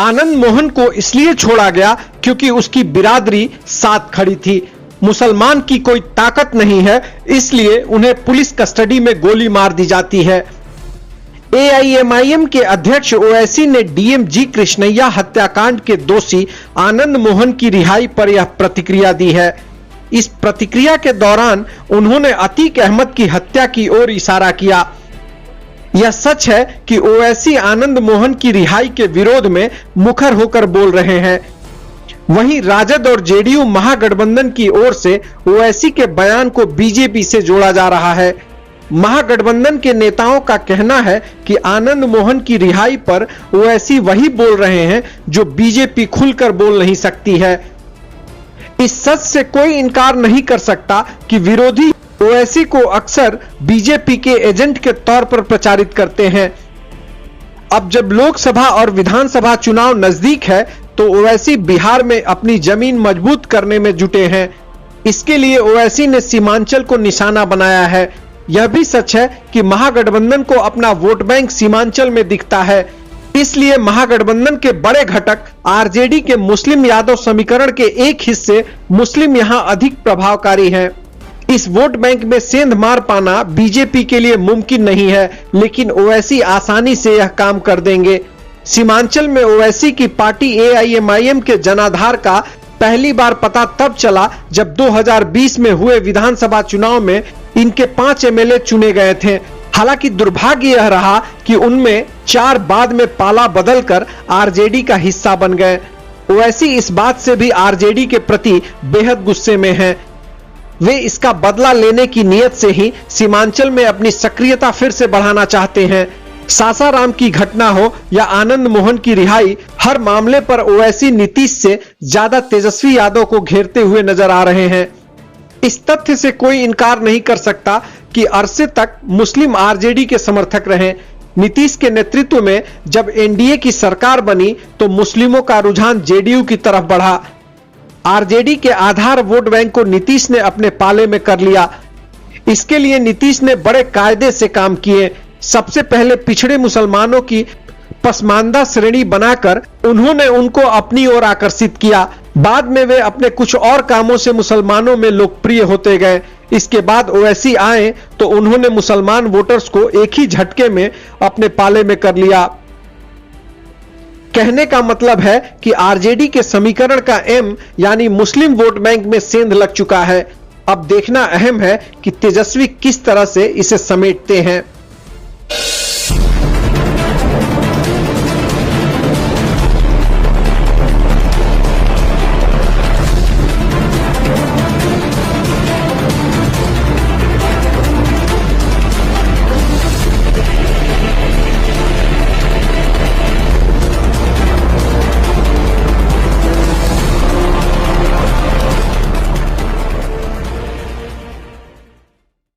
आनंद मोहन को इसलिए छोड़ा गया क्योंकि उसकी बिरादरी साथ खड़ी थी। मुसलमान की कोई ताकत नहीं है, इसलिए उन्हें पुलिस कस्टडी में गोली मार दी जाती है। एआईएमआईएम के अध्यक्ष ओवैसी ने डीएम जी कृष्णैया हत्याकांड के दोषी आनंद मोहन की रिहाई पर यह प्रतिक्रिया दी है। इस प्रतिक्रिया के दौरान उन्होंने अतीक अहमद की हत्या की ओर इशारा किया। यह सच है कि ओवैसी आनंद मोहन की रिहाई के विरोध में मुखर होकर बोल रहे हैं। वहीं राजद और जेडीयू महागठबंधन की ओर से ओवैसी के बयान को बीजेपी से जोड़ा जा रहा है। महागठबंधन के नेताओं का कहना है कि आनंद मोहन की रिहाई पर ओवैसी वही बोल रहे हैं जो बीजेपी खुलकर बोल नहीं सकती है। इस सच से कोई इनकार नहीं कर सकता कि विरोधी ओवैसी को अक्सर बीजेपी के एजेंट के तौर पर प्रचारित करते हैं। अब जब लोकसभा और विधानसभा चुनाव नजदीक है तो ओवैसी बिहार में अपनी जमीन मजबूत करने में जुटे हैं। इसके लिए ओवैसी ने सीमांचल को निशाना बनाया है। यह भी सच है कि महागठबंधन को अपना वोट बैंक सीमांचल में दिखता है, इसलिए महागठबंधन के बड़े घटक आरजेडी के मुस्लिम यादव समीकरण के एक हिस्से मुस्लिम यहां अधिक प्रभावकारी हैं। इस वोट बैंक में सेंध मार पाना बीजेपी के लिए मुमकिन नहीं है, लेकिन ओवैसी आसानी से यह काम कर देंगे। सीमांचल में ओवैसी की पार्टी एआईएमआईएम के जनाधार का पहली बार पता तब चला जब 2020 में हुए विधानसभा चुनाव में इनके 5 एमएलए चुने गए थे। हालांकि दुर्भाग्य यह रहा कि उनमें 4 बाद में पाला बदलकर आरजेडी का हिस्सा बन गए। ओवैसी इस बात से भी आरजेडी के प्रति बेहद गुस्से में हैं। वे इसका बदला लेने की नियत से ही सीमांचल में अपनी सक्रियता फिर से बढ़ाना चाहते हैं। सासाराम की घटना हो या आनंद मोहन की रिहाई, हर मामले पर ओवैसी नीतीश से ज्यादा तेजस्वी यादव को घेरते हुए नजर आ रहे हैं। इस तथ्य से कोई इनकार नहीं कर सकता कि अरसे तक मुस्लिम आरजेडी के समर्थक रहे। नीतीश के नेतृत्व में जब एनडीए की सरकार बनी तो मुस्लिमों का रुझान जेडीयू की तरफ बढ़ा। आरजेडी के आधार वोट बैंक को नीतीश ने अपने पाले में कर लिया। इसके लिए नीतीश ने बड़े कायदे से काम किए। सबसे पहले पिछड़े मुसलमानों की पसमानदा श्रेणी बनाकर उन्होंने उनको अपनी ओर आकर्षित किया। बाद में वे अपने कुछ और कामों से मुसलमानों में लोकप्रिय होते गए। इसके बाद ओवैसी आए तो उन्होंने मुसलमान वोटर्स को एक ही झटके में अपने पाले में कर लिया। कहने का मतलब है कि आरजेडी के समीकरण का एम यानी मुस्लिम वोट बैंक में सेंध लग चुका है। अब देखना अहम है कि तेजस्वी किस तरह से इसे समेटते हैं।